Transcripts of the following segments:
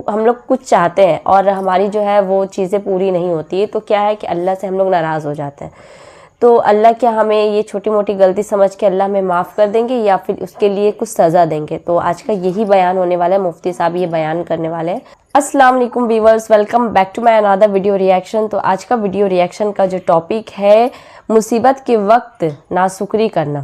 ہم لوگ کچھ چاہتے ہیں اور ہماری جو ہے وہ چیزیں پوری نہیں ہوتی ہے تو کیا ہے کہ اللہ سے ہم لوگ ناراض ہو جاتے ہیں. تو اللہ کیا ہمیں یہ چھوٹی موٹی غلطی سمجھ کے اللہ ہمیں معاف کر دیں گے یا پھر اس کے لیے کچھ سزا دیں گے؟ تو آج کا یہی بیان ہونے والا ہے، مفتی صاحب یہ بیان کرنے والے ہیں. السلام علیکم viewers, welcome back to my another video reaction. تو آج کا ویڈیو ریئیکشن کا جو ٹاپک ہے مصیبت کے وقت ناشکری کرنا.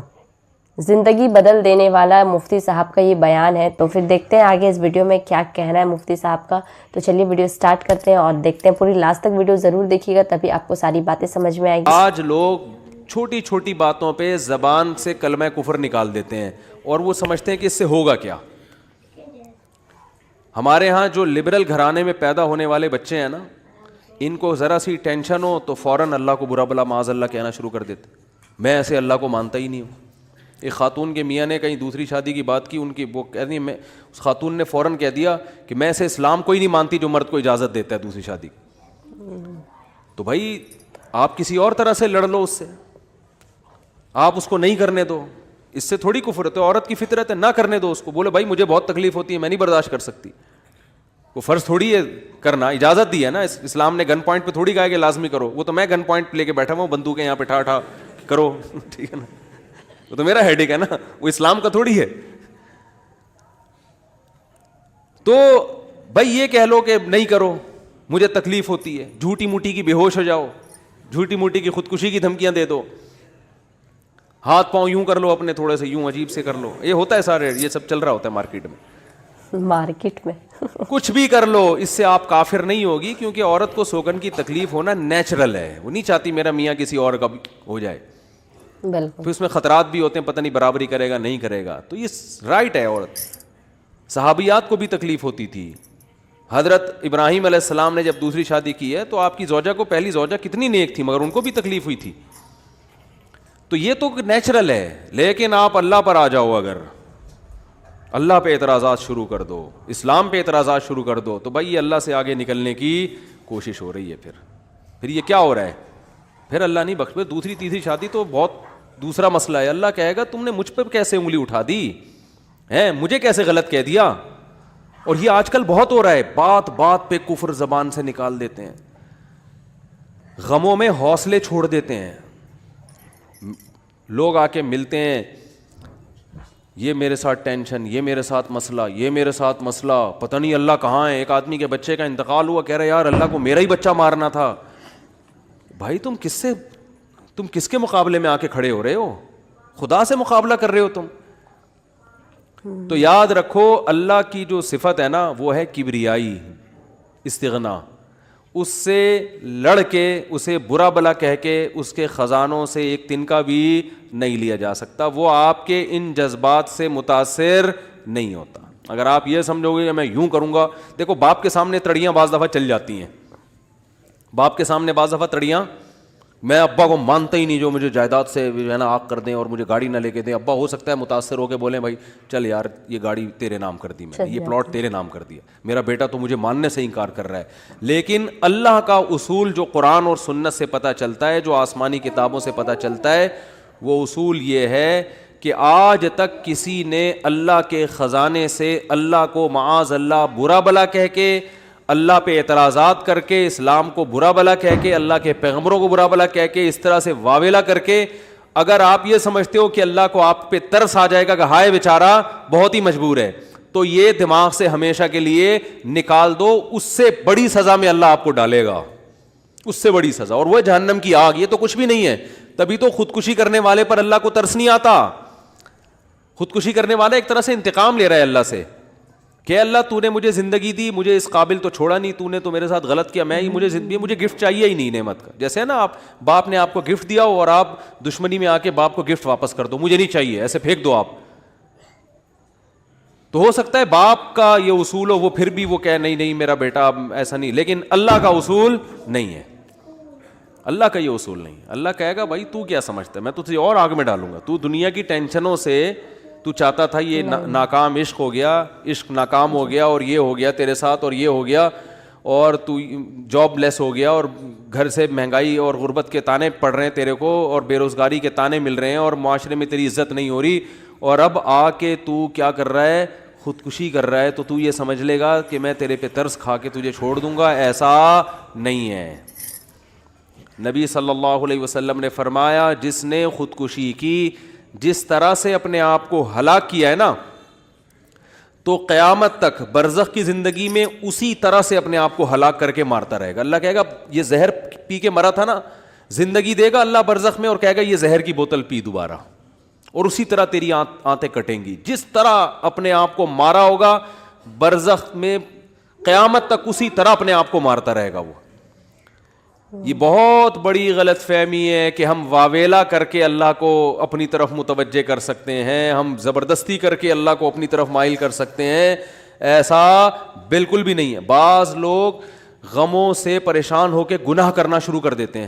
زندگی بدل دینے والا مفتی صاحب کا یہ بیان ہے. تو پھر دیکھتے ہیں آگے اس ویڈیو میں کیا کہنا ہے مفتی صاحب کا. تو چلیے ویڈیو سٹارٹ کرتے ہیں اور دیکھتے ہیں. پوری لاسٹ تک ویڈیو ضرور دیکھیے گا تبھی آپ کو ساری باتیں سمجھ میں آئے گی. آج لوگ چھوٹی چھوٹی باتوں پہ زبان سے کلمہ کفر نکال دیتے ہیں اور وہ سمجھتے ہیں کہ اس سے ہوگا کیا. ہمارے ہاں جو لبرل گھرانے میں پیدا ہونے والے بچے ہیں نا، ان کو ذرا سی ٹینشن ہو تو فوراً اللہ کو برا بلا معاذ اللہ کہنا شروع کر دیتے. میں ایسے اللہ کو مانتا ہی نہیں ہوں. ایک خاتون کے میاں نے کہیں دوسری شادی کی بات کی، ان کی وہ کہتی میں اس خاتون نے فوراً کہہ دیا کہ میں ایسے اسلام کو ہی نہیں مانتی جو مرد کو اجازت دیتا ہے دوسری شادی کی. تو بھائی آپ کسی اور طرح سے لڑ لو اس سے، آپ اس کو نہیں کرنے دو. اس سے تھوڑی کفر ہے، تو عورت کی فطرت ہے، نہ کرنے دو اس کو. بولے بھائی مجھے بہت تکلیف ہوتی ہے، میں نہیں برداشت کر سکتی. وہ فرض تھوڑی ہے کرنا، اجازت دی ہے نا. اسلام نے گن پوائنٹ پہ تھوڑی کہا کہ لازمی کرو. وہ تو میں گن پوائنٹ لے کے بیٹھا ہوں، بندوقیں یہاں پہ ٹھا ٹھا کرو ٹھیک ہے نا. وہ تو میرا ہیڈیک ہے نا، وہ اسلام کا تھوڑی ہے. تو بھائی یہ کہہ لو کہ نہیں کرو مجھے تکلیف ہوتی ہے، جھوٹی موٹی کی بے ہوش ہو جاؤ، جھوٹی موٹی کی خودکشی کی دھمکیاں دے دو، ہاتھ پاؤں یوں کر لو اپنے تھوڑے سے یوں عجیب سے کر لو. یہ ہوتا ہے سارے، یہ سب چل رہا ہوتا ہے مارکیٹ میں کچھ بھی کر لو. اس سے آپ کافر نہیں ہوگی، کیونکہ عورت کو سوگن کی تکلیف ہونا نیچرل ہے. وہ نہیں چاہتی میرا میاں کسی اور کا ہو جائے. بالکل. پھر اس میں خطرات بھی ہوتے ہیں، پتہ نہیں برابری کرے گا نہیں کرے گا. تو یہ رائٹ ہے. عورت صحابیات کو بھی تکلیف ہوتی تھی. حضرت ابراہیم علیہ السلام نے جب دوسری شادی کی ہے تو آپ کی زوجہ کو، پہلی زوجہ کتنی نیک تھی مگر ان کو بھی تکلیف ہوئی تھی. تو یہ تو نیچرل ہے. لیکن آپ اللہ پر آ جاؤ، اگر اللہ پہ اعتراضات شروع کر دو، اسلام پہ اعتراضات شروع کر دو، تو بھائی یہ اللہ سے آگے نکلنے کی کوشش ہو رہی ہے. پھر یہ کیا ہو رہا ہے؟ پھر اللہ نہیں بخش. دوسری تیسری شادی تو بہت دوسرا مسئلہ ہے. اللہ کہے گا تم نے مجھ پہ کیسے انگلی اٹھا دی ہے، مجھے کیسے غلط کہہ دیا. اور یہ آج کل بہت ہو رہا ہے، بات بات پہ کفر زبان سے نکال دیتے ہیں، غموں میں حوصلے چھوڑ دیتے ہیں. لوگ آ کے ملتے ہیں، یہ میرے ساتھ ٹینشن، یہ میرے ساتھ مسئلہ، یہ میرے ساتھ مسئلہ، پتہ نہیں اللہ کہاں ہے. ایک آدمی کے بچے کا انتقال ہوا، کہہ رہے یار اللہ کو میرا ہی بچہ مارنا تھا. بھائی تم کس کے مقابلے میں آ کے کھڑے ہو رہے ہو؟ خدا سے مقابلہ کر رہے ہو تم. تو یاد رکھو اللہ کی جو صفت ہے نا وہ ہے کبریائی، استغنا. اس سے لڑ کے، اسے برا بلا کہہ کے اس کے خزانوں سے ایک تنکا بھی نہیں لیا جا سکتا. وہ آپ کے ان جذبات سے متاثر نہیں ہوتا. اگر آپ یہ سمجھو گے کہ میں یوں کروں گا، دیکھو باپ کے سامنے تڑیاں بعض دفعہ چل جاتی ہیں. باپ کے سامنے بعض دفعہ تڑیاں، میں ابا کو مانتا ہی نہیں جو مجھے جائیداد سے ہے نا آگ کر دیں اور مجھے گاڑی نہ لے کے دیں. ابا ہو سکتا ہے متاثر ہو کے بولیں بھائی چل یار یہ گاڑی تیرے نام کر دی، میں نے یہ پلاٹ تیرے نام کر دیا، میرا بیٹا تو مجھے ماننے سے انکار کر رہا ہے. لیکن اللہ کا اصول جو قرآن اور سنت سے پتہ چلتا ہے، جو آسمانی کتابوں سے پتہ چلتا ہے، وہ اصول یہ ہے کہ آج تک کسی نے اللہ کے خزانے سے اللہ کو معاذ اللہ برا بلا کہہ کے، اللہ پہ اعتراضات کر کے، اسلام کو برا بلا کہہ کے، اللہ کے پیغمبروں کو برا بلا کہہ کے، اس طرح سے واویلا کر کے، اگر آپ یہ سمجھتے ہو کہ اللہ کو آپ پہ ترس آ جائے گا کہ ہائے بیچارہ بہت ہی مجبور ہے، تو یہ دماغ سے ہمیشہ کے لیے نکال دو. اس سے بڑی سزا میں اللہ آپ کو ڈالے گا، اس سے بڑی سزا، اور وہ جہنم کی آگ. یہ تو کچھ بھی نہیں ہے. تبھی تو خودکشی کرنے والے پر اللہ کو ترس نہیں آتا. خودکشی کرنے والا ایک طرح سے انتقام لے رہا ہے اللہ سے کہ اللہ تو نے مجھے زندگی دی، مجھے اس قابل تو چھوڑا نہیں، تو نے تو میرے ساتھ غلط کیا، مجھے گفٹ چاہیے ہی نہیں نعمت کا. جیسے ہے نا آپ باپ نے آپ کو گفٹ دیا ہو اور آپ دشمنی میں آ کے باپ کو گفٹ واپس کر دو، مجھے نہیں چاہیے، ایسے پھینک دو آپ. تو ہو سکتا ہے باپ کا یہ اصول ہو، وہ پھر بھی وہ کہے نہیں میرا بیٹا ایسا نہیں. لیکن اللہ کا اصول نہیں ہے. اللہ کا یہ اصول نہیں. اللہ کہے گا بھائی تو کیا سمجھتا ہے، میں تجھے اور آگ میں ڈالوں گا. تو دنیا کی ٹینشنوں سے تو چاہتا تھا یہ ناکام عشق ہو گیا، عشق ناکام ہو گیا، اور یہ ہو گیا تیرے ساتھ، اور یہ ہو گیا، اور تو جاب لیس ہو گیا، اور گھر سے مہنگائی اور غربت کے تانے پڑ رہے ہیں تیرے کو، اور بے روزگاری کے تانے مل رہے ہیں، اور معاشرے میں تیری عزت نہیں ہو رہی. اور اب آ کے تو کیا کر رہا ہے؟ خودکشی کر رہا ہے تو تو یہ سمجھ لے گا کہ میں تیرے پہ ترس کھا کے تجھے چھوڑ دوں گا، ایسا نہیں ہے۔ نبی صلی اللہ علیہ وسلم نے فرمایا جس نے خودکشی کی، جس طرح سے اپنے آپ کو ہلاک کیا ہے نا، تو قیامت تک برزخ کی زندگی میں اسی طرح سے اپنے آپ کو ہلاک کر کے مارتا رہے گا۔ اللہ کہے گا یہ زہر پی کے مرا تھا نا، زندگی دے گا اللہ برزخ میں اور کہے گا یہ زہر کی بوتل پی دوبارہ، اور اسی طرح تیری آنتیں کٹیں گی۔ جس طرح اپنے آپ کو مارا ہوگا برزخ میں قیامت تک اسی طرح اپنے آپ کو مارتا رہے گا وہ۔ یہ بہت بڑی غلط فہمی ہے کہ ہم واویلا کر کے اللہ کو اپنی طرف متوجہ کر سکتے ہیں، ہم زبردستی کر کے اللہ کو اپنی طرف مائل کر سکتے ہیں، ایسا بالکل بھی نہیں ہے۔ بعض لوگ غموں سے پریشان ہو کے گناہ کرنا شروع کر دیتے ہیں،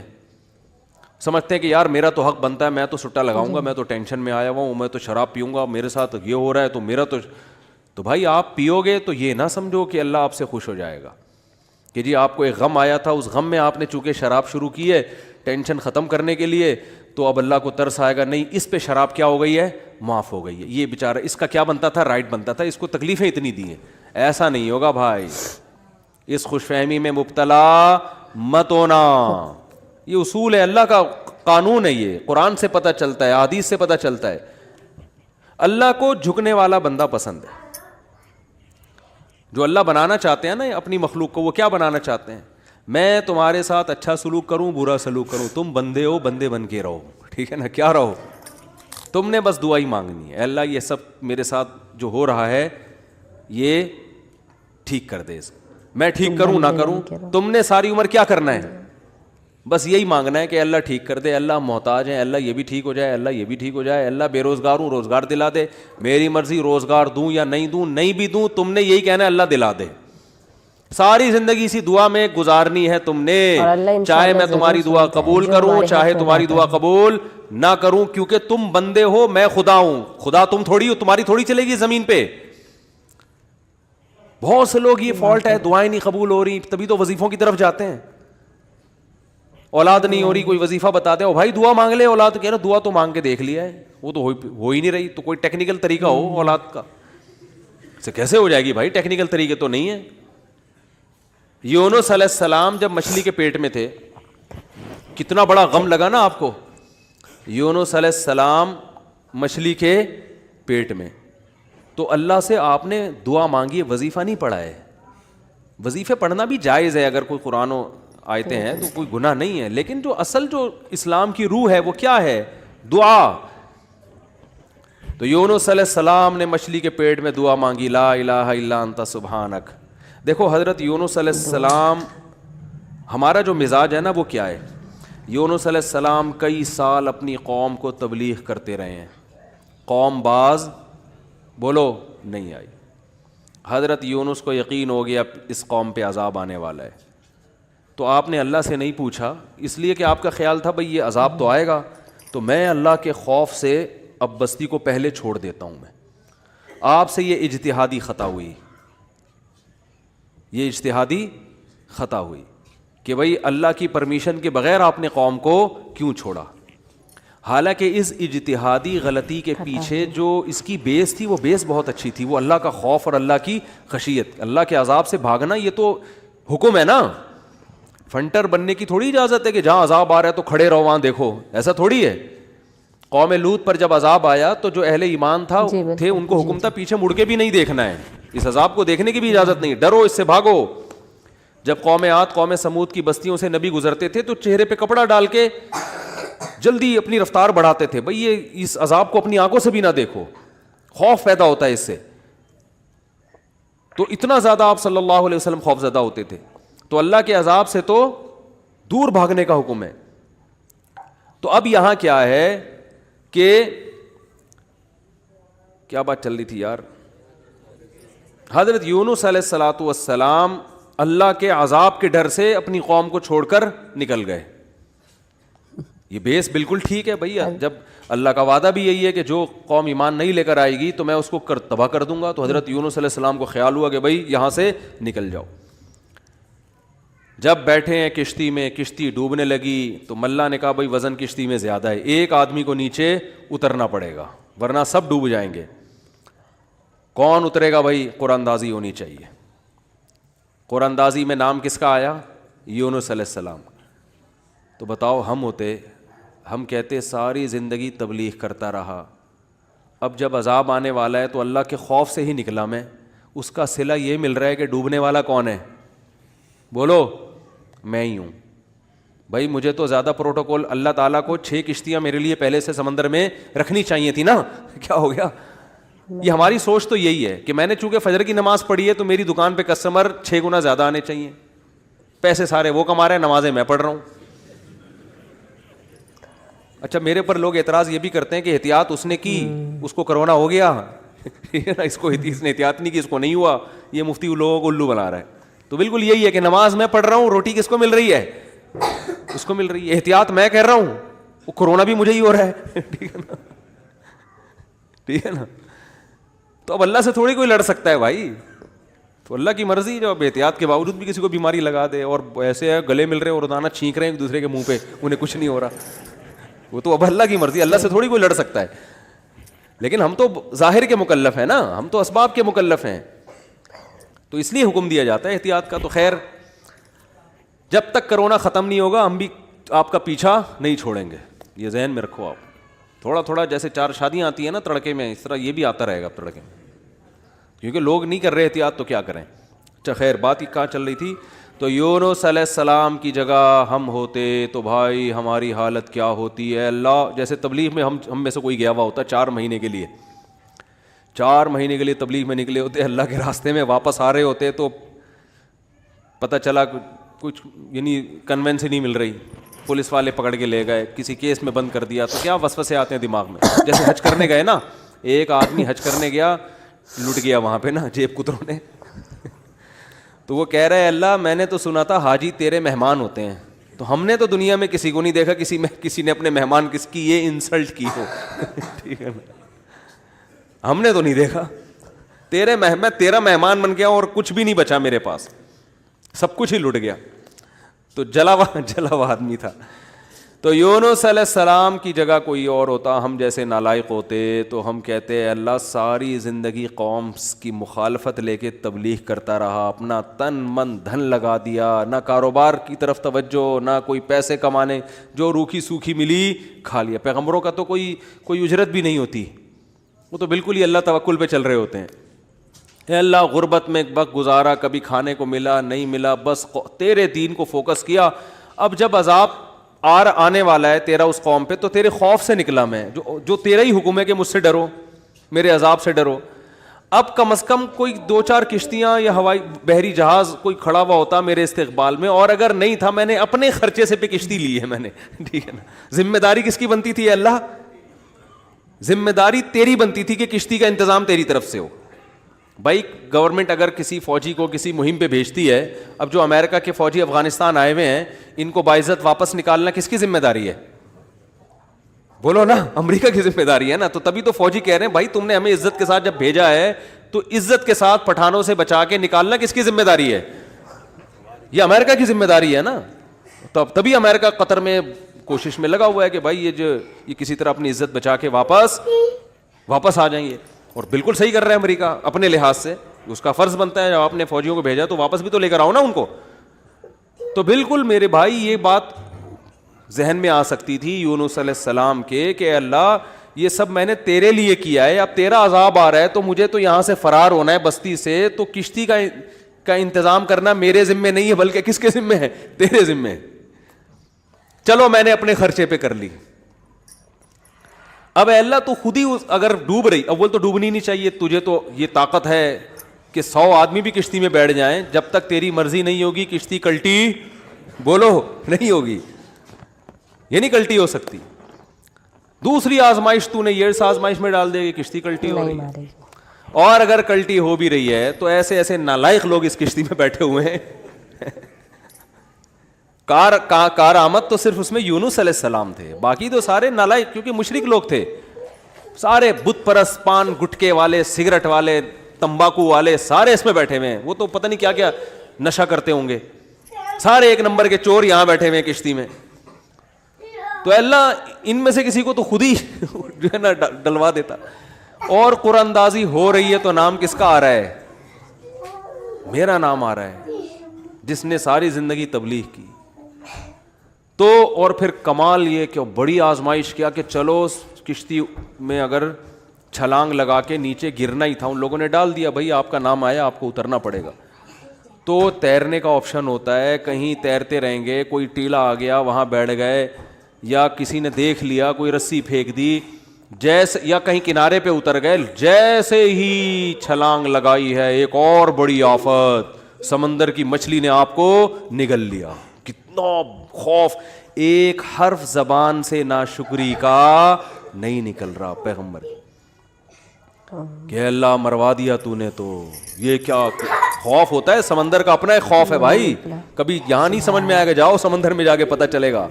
سمجھتے ہیں کہ یار میرا تو حق بنتا ہے، میں تو سٹا لگاؤں گا، میں تو ٹینشن میں آیا ہوا ہوں، میں تو شراب پیوں گا، میرے ساتھ یہ ہو رہا ہے تو میرا تو بھائی آپ پیو گے تو یہ نہ سمجھو کہ اللہ آپ سے خوش ہو جائے گا کہ جی آپ کو ایک غم آیا تھا، اس غم میں آپ نے چونکہ شراب شروع کی ہے ٹینشن ختم کرنے کے لیے، تو اب اللہ کو ترس آئے گا، نہیں اس پہ شراب کیا ہو گئی ہے، معاف ہو گئی ہے، یہ بیچارہ اس کا کیا بنتا تھا، رائٹ بنتا تھا، اس کو تکلیفیں اتنی دی ہیں۔ ایسا نہیں ہوگا بھائی، اس خوش فہمی میں مبتلا مت ہونا، یہ اصول ہے، اللہ کا قانون ہے، یہ قرآن سے پتہ چلتا ہے، حدیث سے پتہ چلتا ہے۔ اللہ کو جھکنے والا بندہ پسند ہے۔ جو اللہ بنانا چاہتے ہیں نا اپنی مخلوق کو، وہ کیا بنانا چاہتے ہیں، میں تمہارے ساتھ اچھا سلوک کروں برا سلوک کروں، تم بندے ہو، بندے بن کے رہو، ٹھیک ہے نا، کیا رہو، تم نے بس دعا ہی مانگنی ہے، اللہ یہ سب میرے ساتھ جو ہو رہا ہے یہ ٹھیک کر دے، میں ٹھیک کروں نہ کروں، تم نے ساری عمر کیا کرنا ہے، بس یہی مانگنا ہے کہ اللہ ٹھیک کر دے، اللہ محتاج ہیں، اللہ یہ بھی ٹھیک ہو جائے، اللہ یہ بھی ٹھیک ہو جائے، اللہ بے روزگار ہوں روزگار دلا دے، میری مرضی روزگار دوں یا نہیں دوں، نہیں بھی دوں تم نے یہی کہنا ہے اللہ دلا دے۔ ساری زندگی اسی دعا میں گزارنی ہے تم نے، چاہے میں تمہاری دعا قبول کروں چاہے تمہاری دعا قبول نہ کروں، کیونکہ تم بندے ہو، میں خدا ہوں، خدا تم تھوڑی ہو، تمہاری تھوڑی چلے گی زمین پہ۔ بہت سے لوگ یہ فالٹ ہے، دعائیں نہیں قبول ہو رہی، تبھی تو وظیفوں کی طرف جاتے ہیں، اولاد نہیں ہو رہی، کوئی وظیفہ بتا دے، بھائی دعا مانگ لے اولاد، کہہ رہا دعا تو مانگ کے دیکھ لیا ہے، وہ تو ہو ہی نہیں رہی، تو کوئی ٹیکنیکل طریقہ ہو اولاد کا، سے کیسے ہو جائے گی بھائی، ٹیکنیکل طریقے تو نہیں ہے۔ یونس علیہ السلام جب مچھلی کے پیٹ میں تھے، کتنا بڑا غم لگا نا آپ کو، یونس علیہ السلام مچھلی کے پیٹ میں، تو اللہ سے آپ نے دعا مانگی، وظیفہ نہیں پڑھا ہے، وظیفے پڑھنا بھی جائز ہے اگر کوئی قرآن و آیتیں ہیں تو کوئی گناہ نہیں ہے، لیکن جو اصل جو اسلام کی روح ہے وہ کیا ہے، دعا۔ تو یونس علیہ السلام نے مچھلی کے پیٹ میں دعا مانگی، لا الہ الا انت سبحانک۔ دیکھو حضرت یونس علیہ السلام، ہمارا جو مزاج ہے نا وہ کیا ہے، یونس علیہ السلام کئی سال اپنی قوم کو تبلیغ کرتے رہے ہیں، قوم باز بولو نہیں آئی، حضرت یونس کو یقین ہو گیا اس قوم پہ عذاب آنے والا ہے، تو آپ نے اللہ سے نہیں پوچھا، اس لیے کہ آپ کا خیال تھا بھئی یہ عذاب تو آئے گا، تو میں اللہ کے خوف سے اب بستی کو پہلے چھوڑ دیتا ہوں۔ میں آپ سے یہ اجتہادی خطا ہوئی، یہ اجتہادی خطا ہوئی کہ بھئی اللہ کی پرمیشن کے بغیر آپ نے قوم کو کیوں چھوڑا، حالانکہ اس اجتہادی غلطی کے پیچھے جو اس کی بیس تھی وہ بیس بہت اچھی تھی، وہ اللہ کا خوف اور اللہ کی خشیت، اللہ کے عذاب سے بھاگنا یہ تو حکم ہے نا، فنٹر بننے کی تھوڑی اجازت ہے کہ جہاں عذاب آ رہا ہے تو کھڑے رہو وہاں دیکھو، ایسا تھوڑی ہے۔ قوم لوط پر جب عذاب آیا تو جو اہل ایمان تھے ان کو حکم تھا پیچھے مڑ کے بھی نہیں دیکھنا ہے، اس عذاب کو دیکھنے کی بھی اجازت نہیں، ڈرو اس سے بھاگو۔ جب قوم عاد قوم سمود کی بستیوں سے نبی گزرتے تھے تو چہرے پہ کپڑا ڈال کے جلدی اپنی رفتار بڑھاتے تھے، بھئی یہ اس عذاب کو اپنی آنکھوں سے بھی نہ دیکھو، خوف پیدا ہوتا ہے اس سے، تو اتنا زیادہ آپ صلی اللہ علیہ وسلم خوف زدہ ہوتے تھے، تو اللہ کے عذاب سے تو دور بھاگنے کا حکم ہے۔ تو اب یہاں کیا ہے کہ کیا بات چل رہی تھی یار، حضرت یونس علیہ الصلوۃ والسلام اللہ کے عذاب کے ڈر سے اپنی قوم کو چھوڑ کر نکل گئے، یہ بیس بالکل ٹھیک ہے بھیا، جب اللہ کا وعدہ بھی یہی ہے کہ جو قوم ایمان نہیں لے کر آئے گی تو میں اس کو تباہ کر دوں گا، تو حضرت یونس علیہ السلام کو خیال ہوا کہ بھئی یہاں سے نکل جاؤ۔ جب بیٹھے ہیں کشتی میں، کشتی ڈوبنے لگی تو ملا نے کہا بھئی وزن کشتی میں زیادہ ہے، ایک آدمی کو نیچے اترنا پڑے گا ورنہ سب ڈوب جائیں گے۔ کون اترے گا بھائی؟ قرآن اندازی ہونی چاہیے. قرآن اندازی میں نام کس کا آیا؟ یونس علیہ السلام. تو بتاؤ ہم ہوتے، ہم کہتے ساری زندگی تبلیغ کرتا رہا، اب جب عذاب آنے والا ہے تو اللہ کے خوف سے ہی نکلا میں، اس کا صلہ یہ مل رہا ہے کہ ڈوبنے والا کون ہے؟ بولو، میں ہی ہوں. بھائی مجھے تو زیادہ پروٹوکول، اللہ تعالیٰ کو 6 کشتیاں میرے لیے پہلے سے سمندر میں رکھنی چاہیے تھی نا. کیا ہو گیا؟ یہ ہماری سوچ تو یہی ہے کہ میں نے چونکہ فجر کی نماز پڑھی ہے تو میری دکان پہ کسٹمر 6 گنا زیادہ آنے چاہیے. پیسے سارے وہ کما رہے ہیں، نمازیں میں پڑھ رہا ہوں. اچھا میرے پر لوگ اعتراض یہ بھی کرتے ہیں کہ احتیاط اس نے کی، اس کو کرونا ہو گیا اس نے احتیاط نہیں کی، اس کو نہیں ہوا، یہ مفتی لوگوں کو الو بنا رہا ہے. تو بالکل یہی ہے کہ نماز میں پڑھ رہا ہوں، روٹی کس کو مل رہی ہے؟ اس کو مل رہی ہے. احتیاط میں کہہ رہا ہوں، وہ کرونا بھی مجھے ہی ہو رہا ہے. ٹھیک ہے نا، ٹھیک ہے نا. تو اب اللہ سے تھوڑی کوئی لڑ سکتا ہے بھائی. تو اللہ کی مرضی، جو اب احتیاط کے باوجود بھی کسی کو بیماری لگا دے، اور ایسے ہے گلے مل رہے ہیں اور روزانہ چھینک رہے ہیں ایک دوسرے کے منہ پہ، انہیں کچھ نہیں ہو رہا. وہ تو اب اللہ کی مرضی، اللہ سے تھوڑی کوئی لڑ سکتا ہے. لیکن ہم تو ظاہر کے مکلف ہیں نا، ہم تو اسباب کے مکلف ہیں، تو اس لیے حکم دیا جاتا ہے احتیاط کا. تو خیر، جب تک کرونا ختم نہیں ہوگا ہم بھی آپ کا پیچھا نہیں چھوڑیں گے، یہ ذہن میں رکھو. آپ تھوڑا تھوڑا جیسے 4 شادیاں آتی ہیں نا تڑکے میں، اس طرح یہ بھی آتا رہے گا تڑکے میں، کیونکہ لوگ نہیں کر رہے احتیاط تو کیا کریں. اچھا خیر، بات کہاں چل رہی تھی؟ تو یونس علیہ السلام کی جگہ ہم ہوتے تو بھائی ہماری حالت کیا ہوتی ہے. اللہ جیسے تبلیغ میں ہم میں سے کوئی گیا ہوا ہوتا 4 مہینے کے لیے، 4 مہینے کے لیے تبلیغ میں نکلے ہوتے، اللہ کے راستے میں واپس آ رہے ہوتے تو پتہ چلا کچھ یعنی کنوینس ہی نہیں مل رہی، پولیس والے پکڑ کے لے گئے، کسی کیس میں بند کر دیا، تو کیا وسوسے آتے ہیں دماغ میں. جیسے حج کرنے گئے نا، ایک آدمی حج کرنے گیا، لٹ گیا وہاں پہ نا جیب کتروں نے. تو وہ کہہ رہے اللہ میں نے تو سنا تھا حاجی تیرے مہمان ہوتے ہیں، تو ہم نے تو دنیا میں کسی کو نہیں دیکھا کسی نے اپنے مہمان کس کی یہ انسلٹ کی ہو. ٹھیک ہے نا، ہم نے تو نہیں دیکھا. میں تیرا مہمان بن گیا اور کچھ بھی نہیں بچا میرے پاس، سب کچھ ہی لٹ گیا. تو جلا ہوا آدمی تھا. تو یونس علیہ السلام کی جگہ کوئی اور ہوتا، ہم جیسے نالائق ہوتے، تو ہم کہتے ہیں اللہ ساری زندگی قوم کی مخالفت لے کے تبلیغ کرتا رہا، اپنا تن من دھن لگا دیا، نہ کاروبار کی طرف توجہ، نہ کوئی پیسے کمانے، جو روکھی سوکھی ملی کھا لیا. پیغمبروں کا تو کوئی اجرت بھی نہیں ہوتی، وہ تو بالکل ہی اللہ توکل پہ چل رہے ہوتے ہیں. اے اللہ غربت میں وقت گزارا، کبھی کھانے کو ملا نہیں ملا، بس تیرے دین کو فوکس کیا. اب جب عذاب آنے والا ہے تیرا اس قوم پہ، تو تیرے خوف سے نکلا میں، جو تیرا ہی حکم ہے کہ مجھ سے ڈرو، میرے عذاب سے ڈرو. اب کم از کم کوئی 2-4 کشتیاں یا ہوائی بحری جہاز کوئی کھڑا ہوا ہوتا میرے استقبال میں، اور اگر نہیں تھا میں نے اپنے خرچے سے پہ کشتی لی ہے میں نے. ٹھیک ہے نا. ذمہ داری کس کی بنتی تھی اللہ؟ ذمہ داری تیری بنتی تھی کہ کشتی کا انتظام تیری طرف سے ہو. بھائی گورنمنٹ اگر کسی فوجی کو کسی مہم پہ بھیجتی ہے، اب جو امریکہ کے فوجی افغانستان آئے ہوئے ہیں ان کو باعزت واپس نکالنا کس کی ذمہ داری ہے؟ بولو نا، امریکہ کی ذمہ داری ہے نا. تو تبھی تو فوجی کہہ رہے ہیں بھائی تم نے ہمیں عزت کے ساتھ جب بھیجا ہے تو عزت کے ساتھ پٹھانوں سے بچا کے نکالنا کس کی ذمہ داری ہے؟ یہ امریکہ کی ذمہ داری ہے نا. تبھی امریکہ قطر میں کوشش میں لگا ہوا ہے کہ بھائی یہ کسی طرح اپنی عزت بچا کے واپس آ جائیں گے. اور بالکل صحیح کر رہے ہیں امریکہ اپنے لحاظ سے، اس کا فرض بنتا ہے جب آپ نے فوجیوں کو بھیجا تو واپس بھی تو لے کر آؤ نا ان کو. تو بالکل میرے بھائی یہ بات ذہن میں آ سکتی تھی یونس علیہ السلام کے کہ اللہ یہ سب میں نے تیرے لیے کیا ہے، اب تیرا عذاب آ رہا ہے تو مجھے تو یہاں سے فرار ہونا ہے بستی سے، تو کشتی کا انتظام کرنا میرے ذمے نہیں ہے بلکہ کس کے ذمے ہے؟ تیرے ذمے. چلو میں نے اپنے خرچے پہ کر لی. اب اللہ تو خود ہی اگر ڈوب رہی، اول تو ڈوبنی نہیں چاہیے، تجھے تو یہ طاقت ہے کہ 100 آدمی بھی کشتی میں بیٹھ جائیں، جب تک تیری مرضی نہیں ہوگی کشتی کلٹی بولو نہیں ہوگی، یہ نہیں کلٹی ہو سکتی. دوسری آزمائش تو نے یہ اس آزمائش میں ڈال دے گی کشتی کلٹی ہو رہی ہے. اور اگر کلٹی ہو بھی رہی ہے تو ایسے نالائق لوگ اس کشتی میں بیٹھے ہوئے ہیں. کار آمد تو صرف اس میں یونس علیہ السلام تھے، باقی تو سارے نالائق کیونکہ مشرک لوگ تھے، سارے بت پرست، پان گٹکے والے، سگریٹ والے، تمباکو والے، سارے اس میں بیٹھے ہوئے ہیں. وہ تو پتہ نہیں کیا کیا نشہ کرتے ہوں گے، سارے ایک نمبر کے چور یہاں بیٹھے ہوئے ہیں کشتی میں. تو اللہ ان میں سے کسی کو تو خود ہی جو ہے نا ڈلوا دیتا. اور قرآن اندازی ہو رہی ہے تو نام کس کا آ رہا ہے؟ میرا نام آ رہا ہے، جس نے ساری زندگی تبلیغ کی. تو اور پھر کمال یہ کہ بڑی آزمائش کیا کہ چلو کشتی میں اگر چھلانگ لگا کے نیچے گرنا ہی تھا، ان لوگوں نے ڈال دیا، بھائی آپ کا نام آیا، آپ کو اترنا پڑے گا. تو تیرنے کا آپشن ہوتا ہے، کہیں تیرتے رہیں گے، کوئی ٹیلا آ گیا وہاں بیٹھ گئے، یا کسی نے دیکھ لیا کوئی رسی پھینک دی، جیسے یا کہیں کنارے پہ اتر گئے، جیسے ہی چھلانگ لگائی ہے ایک اور بڑی آفت، سمندر کی مچھلی نے آپ کو نگل لیا. کتنا خوف، ایک حرف زبان سے ناشکری کا نہیں نکل رہا پیغمبر کہ اللہ مروا دیا تو نے. تو یہ کیا خوف ہوتا ہے سمندر کا، اپنا ایک خوف ہے بھائی. کبھی یہاں نہیں سمجھ میں آئے گا، جاؤ سمندر میں جا کے پتہ چلے گا.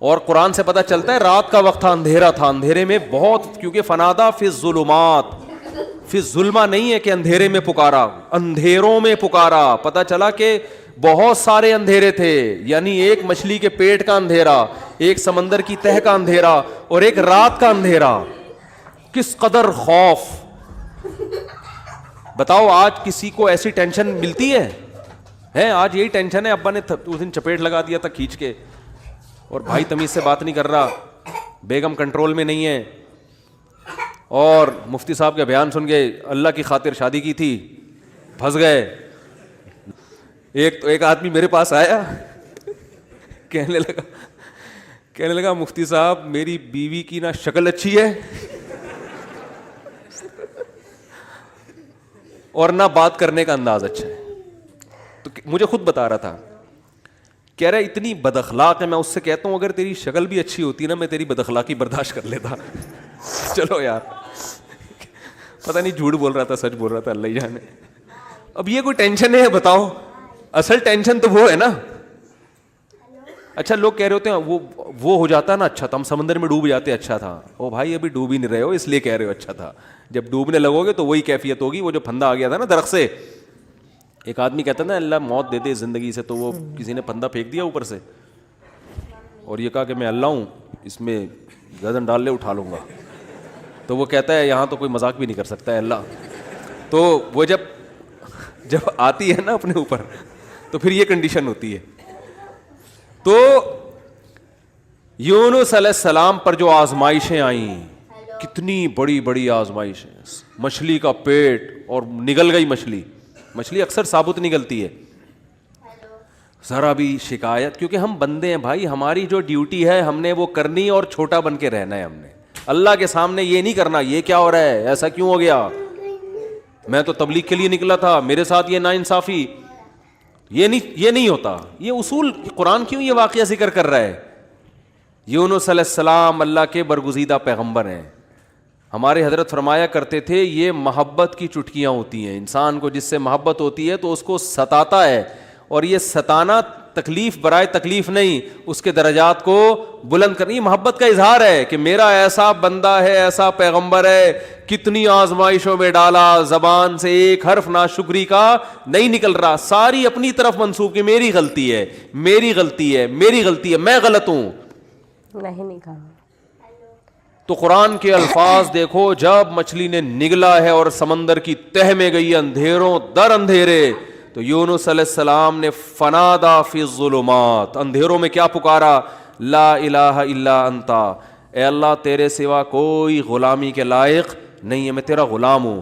اور قرآن سے پتہ چلتا ہے رات کا وقت تھا، اندھیرا تھا، اندھیرے میں بہت، کیونکہ فنادا فی الظلمات، فی الظلمہ نہیں ہے کہ اندھیرے میں پکارا، اندھیروں میں پکارا. پتہ چلا کہ بہت سارے اندھیرے تھے، یعنی ایک مچھلی کے پیٹ کا اندھیرا، ایک سمندر کی تہ کا اندھیرا، اور ایک رات کا اندھیرا. کس قدر خوف. بتاؤ آج کسی کو ایسی ٹینشن ملتی ہے؟ آج یہی ٹینشن ہے. ابا نے اس دن چپیٹ لگا دیا تھا کھینچ کے، اور بھائی تمیز سے بات نہیں کر رہا، بیگم کنٹرول میں نہیں ہے، اور مفتی صاحب کا بیان سن کے اللہ کی خاطر شادی کی تھی، پھنس گئے. ایک آدمی میرے پاس آیا، کہنے لگا مفتی صاحب میری بیوی کی نہ شکل اچھی ہے اور نہ بات کرنے کا انداز اچھا ہے. تو مجھے خود بتا رہا تھا، کہہ رہا اتنی بد اخلاق ہے. میں اس سے کہتا ہوں اگر تیری شکل بھی اچھی ہوتی نا میں تیری بد اخلاقی برداشت کر لیتا. چلو یار، پتہ نہیں جھوٹ بول رہا تھا سچ بول رہا تھا، اللہ ہی جانے. اب یہ کوئی ٹینشن ہے بتاؤ؟ اصل ٹینشن تو وہ ہے نا. اچھا لوگ کہہ رہے ہوتے ہیں وہ ہو جاتا نا اچھا تھا، ہم سمندر میں ڈوب جاتے اچھا تھا. او بھائی ابھی ڈوب ہی نہیں رہے ہو اس لیے کہہ رہے ہو اچھا تھا. جب ڈوبنے لگو گے تو وہی کیفیت ہوگی. وہ جو پھندا آ گیا تھا نا درخت سے، ایک آدمی کہتا نا اللہ موت دے دے زندگی سے، تو وہ کسی نے پھندا پھینک دیا اوپر سے اور یہ کہا کہ میں اللہ ہوں، اس میں گردن ڈال لے اٹھا لوں گا. تو وہ کہتا ہے یہاں تو کوئی مذاق بھی نہیں کر سکتا ہے اللہ. تو وہ جب آتی ہے نا اپنے اوپر تو پھر یہ کنڈیشن ہوتی ہے. تو یونس علیہ السلام پر جو آزمائشیں آئیں، کتنی بڑی بڑی آزمائشیں، مچھلی کا پیٹ اور نگل گئی مچھلی اکثر ثابت نگلتی ہے. ذرا بھی شکایت، کیونکہ ہم بندے ہیں بھائی، ہماری جو ڈیوٹی ہے ہم نے وہ کرنی اور چھوٹا بن کے رہنا ہے. ہم نے اللہ کے سامنے یہ نہیں کرنا یہ کیا ہو رہا ہے، ایسا کیوں ہو گیا، میں تو تبلیغ کے لیے نکلا تھا، میرے ساتھ یہ ناانصافی. یہ نہیں ہوتا. یہ اصول قرآن کیوں یہ واقعہ ذکر کر رہا ہے؟ یونس علیہ السلام اللہ کے برگزیدہ پیغمبر ہیں. ہمارے حضرت فرمایا کرتے تھے یہ محبت کی چٹکیاں ہوتی ہیں. انسان کو جس سے محبت ہوتی ہے تو اس کو ستاتا ہے، اور یہ ستانا تکلیف برائے تکلیف نہیں، اس کے درجات کو بلند کرنی. محبت کا اظہار ہے کہ میرا ایسا بندہ ہے، ایسا پیغمبر ہے، کتنی آزمائشوں میں ڈالا، زبان سے ایک حرف ناشکری کا نہیں نکل رہا، ساری اپنی طرف منسوب کہ میری غلطی ہے، میری غلطی ہے، میری غلطی ہے، میں غلط ہوں. نہیں کہا. تو قرآن کے الفاظ دیکھو، جب مچھلی نے نگلا ہے اور سمندر کی تہ میں گئی اندھیروں در اندھیرے، تو یونس علیہ السلام نے فنادا فی الظلمات، اندھیروں میں کیا پکارا، لا الہ الا انتا، اے اللہ تیرے سوا کوئی غلامی کے لائق نہیں ہے، میں تیرا غلام ہوں.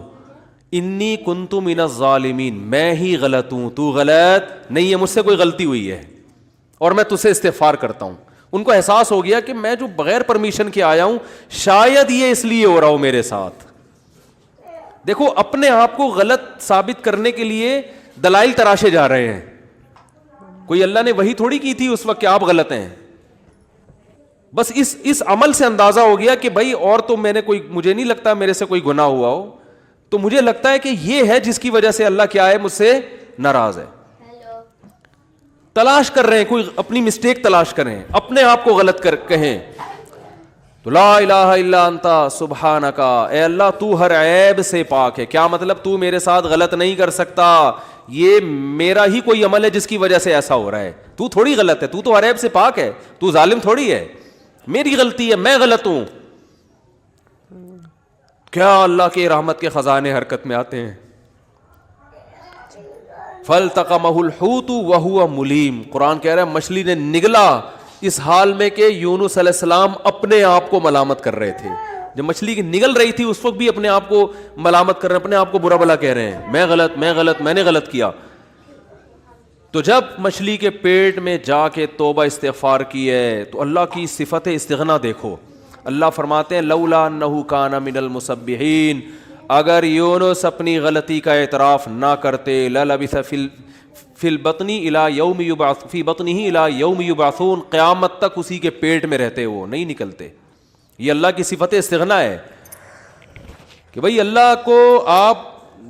انی کنت من الظالمین، میں ہی غلط ہوں، تو غلط نہیں ہے، مجھ سے کوئی غلطی ہوئی ہے اور میں تجھ سے استغفار کرتا ہوں. ان کو احساس ہو گیا کہ میں جو بغیر پرمیشن کے آیا ہوں شاید یہ اس لیے ہو رہا ہو میرے ساتھ. دیکھو اپنے آپ کو غلط ثابت کرنے کے لیے دلائل تراشے جا رہے ہیں. کوئی اللہ نے وہی تھوڑی کی تھی اس وقت کہ آپ غلط ہیں. بس اس عمل سے اندازہ ہو گیا کہ بھائی اور تو مجھے نہیں لگتا میرے سے کوئی گناہ ہوا ہو، تو مجھے لگتا ہے کہ یہ ہے جس کی وجہ سے اللہ کیا ہے، مجھ سے ناراض ہے. تلاش کر رہے ہیں، کوئی اپنی مسٹیک تلاش کریں، اپنے آپ کو غلط کہیں تو لا الہ الا انتا سبحانک، اے اللہ تو ہر عیب سے پاک ہے. کیا مطلب؟ تو میرے ساتھ غلط نہیں کر سکتا، یہ میرا ہی کوئی عمل ہے جس کی وجہ سے ایسا ہو رہا ہے. تو تھوڑی غلط ہے، تو ہر عیب سے پاک ہے، تو ظالم تھوڑی ہے، میری غلطی ہے، میں غلط ہوں. کیا اللہ کے رحمت کے خزانے حرکت میں آتے ہیں. فَالْتَقَمَهُ الْحُوتُ وَهُوَ مُلِيمٌ, قرآن کہہ رہا ہے مچھلی نے نگلا اس حال میں کہ یونس علیہ السلام اپنے آپ کو ملامت کر رہے تھے. جب مچھلی کی نگل رہی تھی اس وقت بھی اپنے آپ کو ملامت کر رہے ہیں, اپنے آپ کو برا بلا کہہ رہے ہیں, میں غلط, میں نے غلط کیا. تو جب مچھلی کے پیٹ میں جا کے توبہ استغفار کی ہے تو اللہ کی صفت استغنا دیکھو. اللہ فرماتے ہیں لولا انہ کان من المسبحین, اگر یونس اپنی غلطی کا اعتراف نہ کرتے للبث فی البطن الی یوم یبعث فی بطنہ الی یوم یبعثون, قیامت تک اسی کے پیٹ میں رہتے, وہ نہیں نکلتے. یہ اللہ کی صفت استغنا ہے کہ بھئی اللہ کو آپ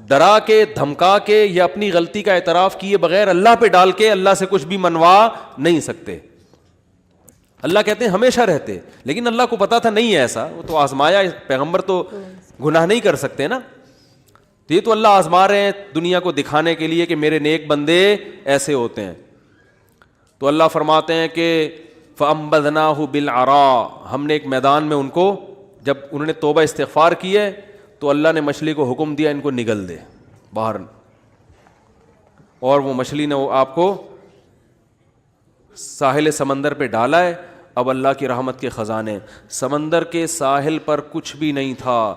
ڈرا کے دھمکا کے یا اپنی غلطی کا اعتراف کیے بغیر اللہ پہ ڈال کے اللہ سے کچھ بھی منوا نہیں سکتے. اللہ کہتے ہیں ہمیشہ رہتے, لیکن اللہ کو پتا تھا نہیں ہے ایسا, وہ تو آزمایا. پیغمبر تو گناہ نہیں کر سکتے نا, تو یہ تو اللہ آزما رہے ہیں دنیا کو دکھانے کے لیے کہ میرے نیک بندے ایسے ہوتے ہیں. تو اللہ فرماتے ہیں کہ فَأَنبَذْنَاهُ بِالْعَرَاءِ, ہم نے ایک میدان میں ان کو, جب انہوں نے توبہ استغفار کی ہے تو اللہ نے مچھلی کو حکم دیا ان کو نگل دے باہر, اور وہ مچھلی نے آپ کو ساحل سمندر پہ ڈالا ہے. اب اللہ کی رحمت کے خزانے, سمندر کے ساحل پر کچھ بھی نہیں تھا.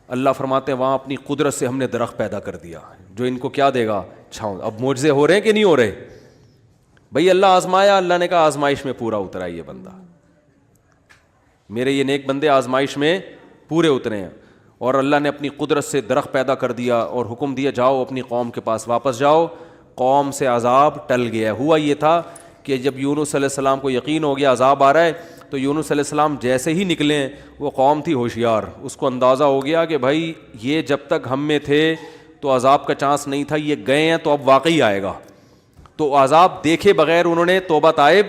اللہ فرماتے ہیں وہاں اپنی قدرت سے ہم نے درخت پیدا کر دیا جو ان کو کیا دے گا, چھاؤں. اب معجزے ہو رہے ہیں کہ نہیں ہو رہے بھئی؟ اللہ آزمایا, اللہ نے کہا آزمائش میں پورا اترا یہ بندہ, میرے یہ نیک بندے آزمائش میں پورے اترے ہیں. اور اللہ نے اپنی قدرت سے درخت پیدا کر دیا اور حکم دیا جاؤ اپنی قوم کے پاس واپس جاؤ. قوم سے عذاب ٹل گیا. ہوا یہ تھا کہ جب یونس علیہ السلام کو یقین ہو گیا عذاب آ رہا ہے تو یونس علیہ السلام جیسے ہی نکلے, وہ قوم تھی ہوشیار, اس کو اندازہ ہو گیا کہ بھائی یہ جب تک ہم میں تھے تو عذاب کا چانس نہیں تھا, یہ گئے ہیں تو اب واقعی آئے گا. تو عذاب دیکھے بغیر انہوں نے توبہ تائب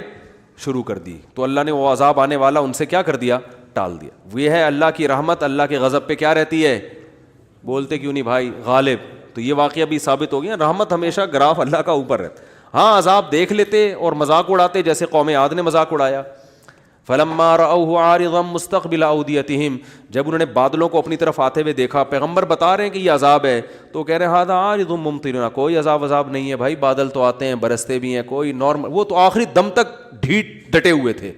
شروع کر دی, تو اللہ نے وہ عذاب آنے والا ان سے کیا کر دیا, ٹال دیا. یہ ہے اللہ کی رحمت. اللہ کے غضب پہ کیا رہتی ہے, بولتے کیوں نہیں بھائی, غالب. تو یہ واقعہ بھی ثابت ہو گیا, رحمت ہمیشہ گراف اللہ کا اوپر رہتا. ہاں عذاب دیکھ لیتے اور مذاق اڑاتے, جیسے قوم عاد نے مذاق اڑایا. فلما رأوه عارضا مستقبل اودیتہم, جب انہوں نے بادلوں کو اپنی طرف آتے ہوئے دیکھا, پیغمبر بتا رہے ہیں کہ یہ عذاب ہے, تو کہہ رہے ہیں ھذا عارض ممطرنا, کوئی عذاب نہیں ہے بھائی, بادل تو آتے ہیں برستے بھی ہیں, کوئی نارمل. وہ تو آخری دم تک ڈٹے ہوئے تھے.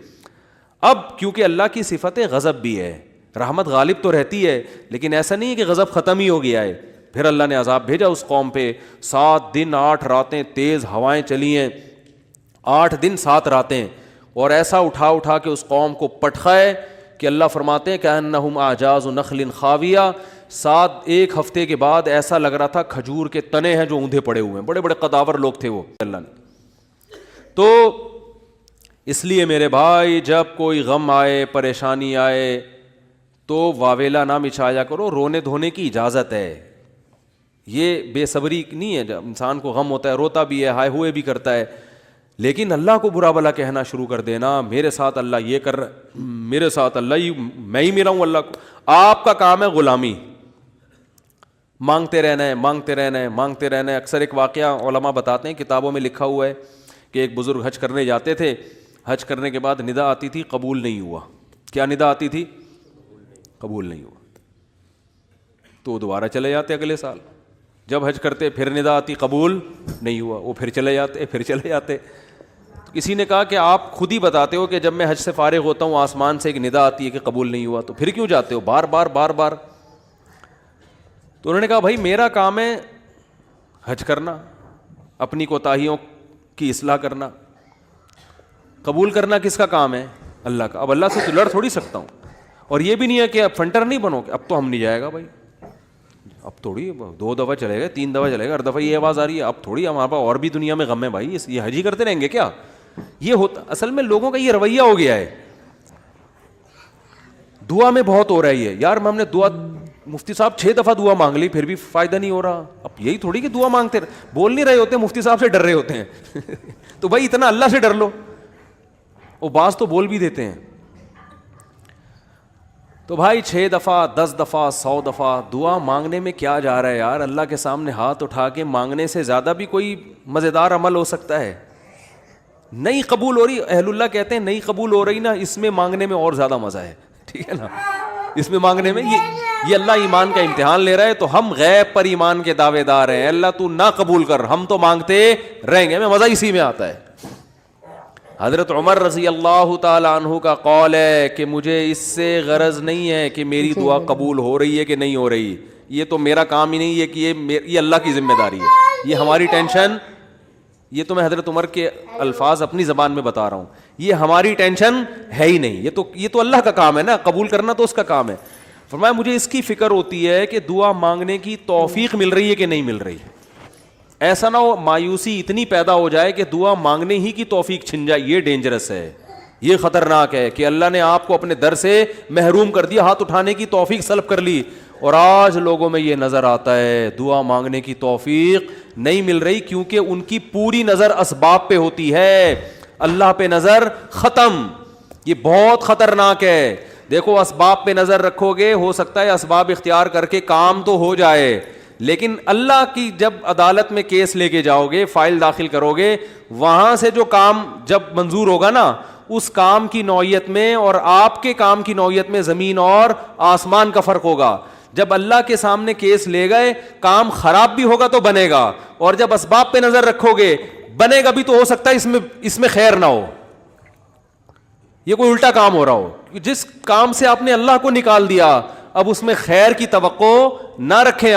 اب کیونکہ اللہ کی صفت غضب بھی ہے, رحمت غالب تو رہتی ہے, لیکن ایسا نہیں ہے کہ غضب ختم ہی ہو گیا ہے. پھر اللہ نے عذاب بھیجا اس قوم پہ. 7 دن 8 راتیں تیز ہوائیں چلی ہیں, 8 دن 7 راتیں, اور ایسا اٹھا کے اس قوم کو پٹخائے کہ اللہ فرماتے ہیں کأنہم اعجاز نخل خاویہ. 1 ہفتے کے بعد ایسا لگ رہا تھا کھجور کے تنے ہیں جو اوندھے پڑے ہوئے ہیں, بڑے بڑے قداور لوگ تھے وہ. اللہ نے تو اس لیے میرے بھائی جب کوئی غم آئے, پریشانی آئے, تو واویلا نہ مچایا کرو, رونے دھونے کی اجازت ہے. یہ بے صبری نہیں ہے, جب انسان کو غم ہوتا ہے روتا بھی ہے, ہائے ہوئے بھی کرتا ہے, لیکن اللہ کو برا بلا کہنا شروع کر دینا, میرے ساتھ اللہ یہ کر رہا ہے, میرے ساتھ اللہ میں ہی میرا ہوں اللہ کو. آپ کا کام ہے غلامی, مانگتے رہنا ہے, مانگتے رہنا ہے, مانگتے رہنا ہے. اکثر ایک واقعہ علماء بتاتے ہیں, کتابوں میں لکھا ہوا ہے کہ ایک بزرگ حج کرنے جاتے تھے, حج کرنے کے بعد ندا آتی تھی قبول نہیں ہوا. کیا ندا آتی تھی؟ قبول نہیں ہوا. تو وہ دوبارہ چلے جاتے اگلے سال. جب حج کرتے پھر ندا آتی قبول نہیں ہوا, وہ پھر چلے جاتے, پھر چلے جاتے. تو کسی نے کہا کہ آپ خود ہی بتاتے ہو کہ جب میں حج سے فارغ ہوتا ہوں آسمان سے ایک ندا آتی ہے کہ قبول نہیں ہوا, تو پھر کیوں جاتے ہو بار بار. تو انہوں نے کہا بھائی میرا کام ہے حج کرنا, اپنی کوتاہیوں کی اصلاح کرنا, قبول کرنا کس کا کام ہے؟ اللہ کا. اب اللہ سے تو لڑ تھوڑی سکتا ہوں. اور یہ بھی نہیں ہے کہ اب فنٹر نہیں بنو کہ اب تو ہم نہیں جائے گا بھائی, اب تھوڑی 2 دفعہ چلے گا, 3 دفعہ چلے گا, ہر دفعہ یہ آواز آ رہی ہے اب تھوڑی ہمارے پاس اور بھی دنیا میں غم ہے بھائی, یہ حج ہی کرتے رہیں گے کیا؟ یہ ہوتا اصل میں لوگوں کا یہ رویہ ہو گیا ہے. دعا میں بہت ہو رہا ہے یہ, یار ہم نے دعا, مفتی صاحب 6 دفعہ دعا مانگ لی پھر بھی فائدہ نہیں ہو رہا. اب یہی تھوڑی کہ دعا مانگتے بول نہیں رہے ہوتے, مفتی صاحب سے ڈر رہے ہوتے ہیں. تو بھائی اتنا اللہ سے ڈر لو, وہ بعض تو بول بھی دیتے ہیں. تو بھائی 6 دفعہ 10 دفعہ 100 دفعہ دعا مانگنے میں کیا جا رہا ہے یار؟ اللہ کے سامنے ہاتھ اٹھا کے مانگنے سے زیادہ بھی کوئی مزیدار عمل ہو سکتا ہے؟ نہیں قبول ہو رہی, اہل اللہ کہتے ہیں نہیں قبول ہو رہی نا, اس میں مانگنے میں اور زیادہ مزہ ہے. ٹھیک ہے نا, اس میں مانگنے میں یہ اللہ ایمان کا امتحان لے رہا ہے. تو ہم غیب پر ایمان کے دعوے دار ہیں. اللہ تو نہ قبول کر, ہم تو مانگتے رہیں گے. ہمیں مزہ اسی میں آتا ہے. حضرت عمر رضی اللہ تعالی عنہ کا قول ہے کہ مجھے اس سے غرض نہیں ہے کہ میری دعا قبول ہو رہی ہے کہ نہیں ہو رہی, یہ تو میرا کام ہی نہیں ہے کہ یہ اللہ کی ذمہ داری ہے, یہ ہماری ٹینشن. یہ تو میں حضرت عمر کے الفاظ اپنی زبان میں بتا رہا ہوں, یہ ہماری ٹینشن ہے ہی نہیں, یہ تو اللہ کا کام ہے نا, قبول کرنا تو اس کا کام ہے. فرمایا مجھے اس کی فکر ہوتی ہے کہ دعا مانگنے کی توفیق مل رہی ہے کہ نہیں مل رہی. ایسا نہ ہو مایوسی اتنی پیدا ہو جائے کہ دعا مانگنے ہی کی توفیق چھن جائے. یہ ڈینجرس ہے, یہ خطرناک ہے کہ اللہ نے آپ کو اپنے در سے محروم کر دیا, ہاتھ اٹھانے کی توفیق سلب کر لی. اور آج لوگوں میں یہ نظر آتا ہے دعا مانگنے کی توفیق نہیں مل رہی کیونکہ ان کی پوری نظر اسباب پہ ہوتی ہے, اللہ پہ نظر ختم. یہ بہت خطرناک ہے. دیکھو اسباب پہ نظر رکھو گے, ہو سکتا ہے اسباب اختیار کر کے کام تو ہو جائے, لیکن اللہ کی جب عدالت میں کیس لے کے جاؤ گے, فائل داخل کرو گے, وہاں سے جو کام جب منظور ہوگا نا, اس کام کی نوعیت میں اور آپ کے کام کی نوعیت میں زمین اور آسمان کا فرق ہوگا. جب اللہ کے سامنے کیس لے گئے, کام خراب بھی ہوگا تو بنے گا, اور جب اسباب پہ نظر رکھو گے بنے گا بھی تو ہو سکتا ہے اس میں خیر نہ ہو, یہ کوئی الٹا کام ہو رہا ہو. جس کام سے آپ نے اللہ کو نکال دیا اب اس میں خیر کی توقع نہ رکھیں.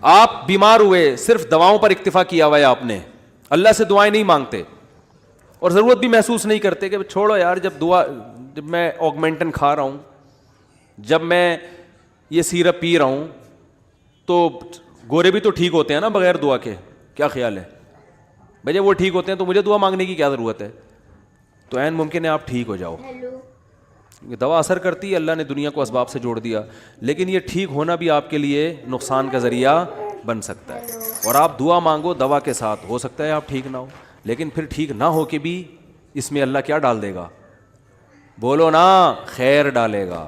آپ بیمار ہوئے, صرف دواؤں پر اکتفا کیا ہوا ہے آپ نے, اللہ سے دعائیں نہیں مانگتے اور ضرورت بھی محسوس نہیں کرتے کہ چھوڑو یار, جب میں آگمنٹن کھا رہا ہوں, جب میں یہ سیرپ پی رہا ہوں تو گورے بھی تو ٹھیک ہوتے ہیں نا بغیر دعا کے. کیا خیال ہے بھائی, وہ ٹھیک ہوتے ہیں تو مجھے دعا مانگنے کی کیا ضرورت ہے؟ تو عین ممکن ہے آپ ٹھیک ہو جاؤ. دوا اثر کرتی ہے, اللہ نے دنیا کو اسباب سے جوڑ دیا, لیکن یہ ٹھیک ہونا بھی آپ کے لیے نقصان کا ذریعہ بن سکتا ہے. اور آپ دعا مانگو دوا کے ساتھ, ہو سکتا ہے آپ ٹھیک نہ ہو, لیکن پھر ٹھیک نہ ہو کے بھی اس میں اللہ کیا ڈال دے گا؟ بولو نا, خیر ڈالے گا.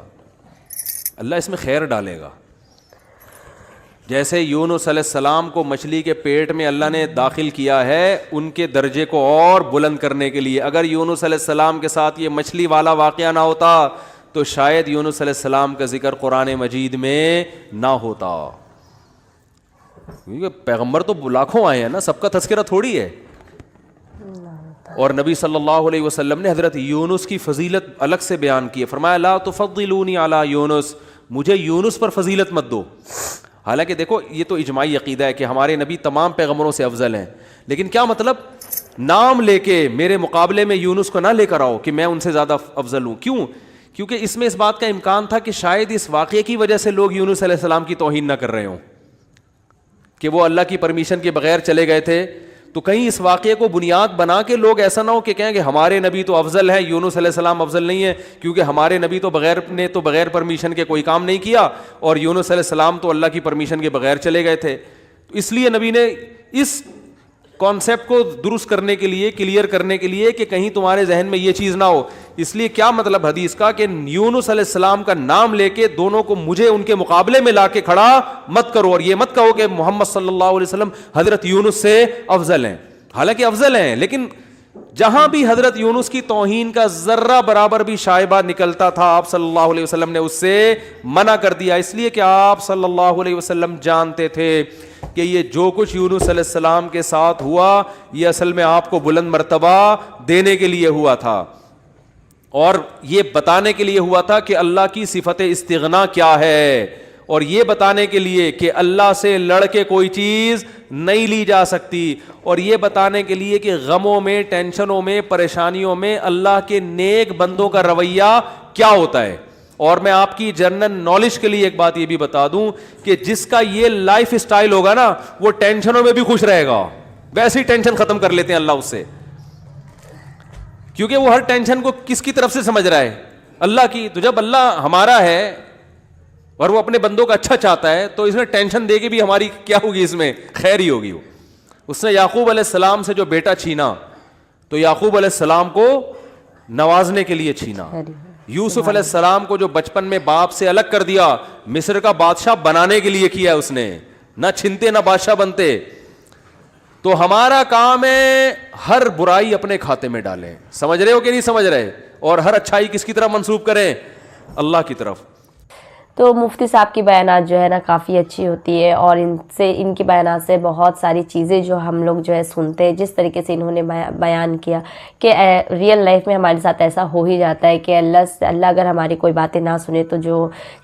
اللہ اس میں خیر ڈالے گا. جیسے یونس علیہ السلام کو مچھلی کے پیٹ میں اللہ نے داخل کیا ہے ان کے درجے کو اور بلند کرنے کے لیے. اگر یونس علیہ السلام کے ساتھ یہ مچھلی والا واقعہ نہ ہوتا تو شاید یونس علیہ السلام کا ذکر قرآن مجید میں نہ ہوتا. کیونکہ پیغمبر تو لاکھوں آئے ہیں نا, سب کا تذکرہ تھوڑی ہے. اور نبی صلی اللہ علیہ وسلم نے حضرت یونس کی فضیلت الگ سے بیان کی ہے. فرمایا لا تفضلونی علی یونس, مجھے یونس پر فضیلت مت دو. حالانکہ دیکھو یہ تو اجماعی عقیدہ ہے کہ ہمارے نبی تمام پیغمبروں سے افضل ہیں, لیکن کیا مطلب نام لے کے میرے مقابلے میں یونس کو نہ لے کر آؤ کہ میں ان سے زیادہ افضل ہوں. کیوں؟ کیونکہ اس میں اس بات کا امکان تھا کہ شاید اس واقعے کی وجہ سے لوگ یونس علیہ السلام کی توہین نہ کر رہے ہوں کہ وہ اللہ کی پرمیشن کے بغیر چلے گئے تھے. تو کہیں اس واقعے کو بنیاد بنا کے لوگ ایسا نہ ہو کہ کہیں کہ ہمارے نبی تو افضل ہے, یونس علیہ السلام افضل نہیں ہے, کیونکہ ہمارے نبی تو بغیر پرمیشن کے کوئی کام نہیں کیا اور یونس علیہ السلام تو اللہ کی پرمیشن کے بغیر چلے گئے تھے. تو اس لیے نبی نے اس کانسیپٹ کو درست کرنے کے لیے, کلیئر کرنے کے لیے کہ کہیں تمہارے ذہن میں یہ چیز نہ ہو, اس لیے کیا مطلب حدیث کا کہ یونس علیہ السلام کا نام لے کے دونوں کو مجھے ان کے مقابلے میں لا کے کھڑا مت کرو, اور یہ مت کہو کہ محمد صلی اللہ علیہ وسلم حضرت یونس سے افضل ہیں. حالانکہ افضل ہیں, لیکن جہاں بھی حضرت یونس کی توہین کا ذرہ برابر بھی شائبہ نکلتا تھا آپ صلی اللہ علیہ وسلم نے اس سے منع کر دیا. اس لیے کہ آپ صلی اللہ علیہ وسلم جانتے تھے کہ یہ جو کچھ یونس علیہ السلام کے ساتھ ہوا یہ اصل میں آپ کو بلند مرتبہ دینے کے لیے ہوا تھا, اور یہ بتانے کے لیے ہوا تھا کہ اللہ کی صفت استغنا کیا ہے, اور یہ بتانے کے لیے کہ اللہ سے لڑ کے کوئی چیز نہیں لی جا سکتی, اور یہ بتانے کے لیے کہ غموں میں, ٹینشنوں میں, پریشانیوں میں اللہ کے نیک بندوں کا رویہ کیا ہوتا ہے. اور میں آپ کی جنرل نالج کے لیے ایک بات یہ بھی بتا دوں کہ جس کا یہ لائف اسٹائل ہوگا نا وہ ٹینشنوں میں بھی خوش رہے گا. ویسے ہی ٹینشن ختم کر لیتے ہیں اللہ اس سے, کیونکہ وہ ہر ٹینشن کو کس کی طرف سے سمجھ رہا ہے؟ اللہ کی. تو جب اللہ ہمارا ہے اور وہ اپنے بندوں کا اچھا چاہتا ہے تو اس میں ٹینشن دے کے بھی ہماری کیا ہوگی؟ اس میں خیر ہی ہوگی. اس نے یعقوب علیہ السلام سے جو بیٹا چھینا تو یعقوب علیہ السلام کو نوازنے کے لیے چھینا. یوسف علیہ السلام کو جو بچپن میں باپ سے الگ کر دیا مصر کا بادشاہ بنانے کے لیے کیا اس نے, نہ چھنتے نہ بادشاہ بنتے. تو ہمارا کام ہے ہر برائی اپنے کھاتے میں ڈالیں. سمجھ رہے ہو کہ نہیں سمجھ رہے؟ اور ہر اچھائی کس کی طرف منسوب کریں؟ اللہ کی طرف. تو مفتی صاحب کی بیانات جو ہے نا کافی اچھی ہوتی ہے، اور ان کی بیانات سے بہت ساری چیزیں جو ہم لوگ جو ہے سنتے ہیں، جس طریقے سے انہوں نے بیان کیا کہ ریئل لائف میں ہمارے ساتھ ایسا ہو ہی جاتا ہے کہ اللہ اگر ہماری کوئی باتیں نہ سنے تو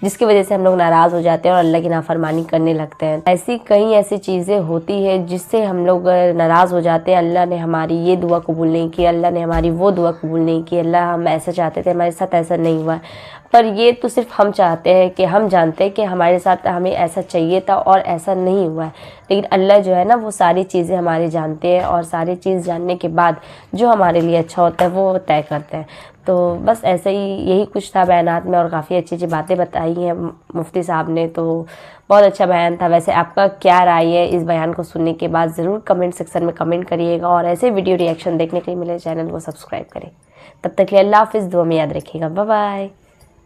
جس کی وجہ سے ہم لوگ ناراض ہو جاتے ہیں اور اللہ کی نافرمانی کرنے لگتے ہیں. کئی ایسی چیزیں ہوتی ہے جس سے ہم لوگ ناراض ہو جاتے ہیں. اللہ نے ہماری یہ دعا قبول نہیں کی، اللہ نے ہماری وہ دعا قبول نہیں کی، اللہ ہم ایسا چاہتے تھے ہمارے ساتھ ایسا نہیں ہوا. پر یہ تو صرف ہم چاہتے ہیں کہ ہم جانتے ہیں کہ ہمارے ساتھ ہمیں ایسا چاہیے تھا اور ایسا نہیں ہوا ہے، لیکن اللہ جو ہے نا وہ ساری چیزیں ہمارے جانتے ہیں، اور ساری چیز جاننے کے بعد جو ہمارے لیے اچھا ہوتا ہے وہ طے کرتے ہیں. تو بس ایسے ہی یہی کچھ تھا بیانات میں، اور کافی اچھی اچھی باتیں بتائی ہیں مفتی صاحب نے. تو بہت اچھا بیان تھا. ویسے آپ کا کیا رائے ہے اس بیان کو سننے کے بعد؟ ضرور کمنٹ سیکشن میں کمنٹ کریے گا، اور ایسے ویڈیو ری ایکشن دیکھنے کے لیے میرے چینل کو سبسکرائب کریں. تب تک کے لیے اللہ حافظ، دعا میں یاد رکھیے گا. Bye bye.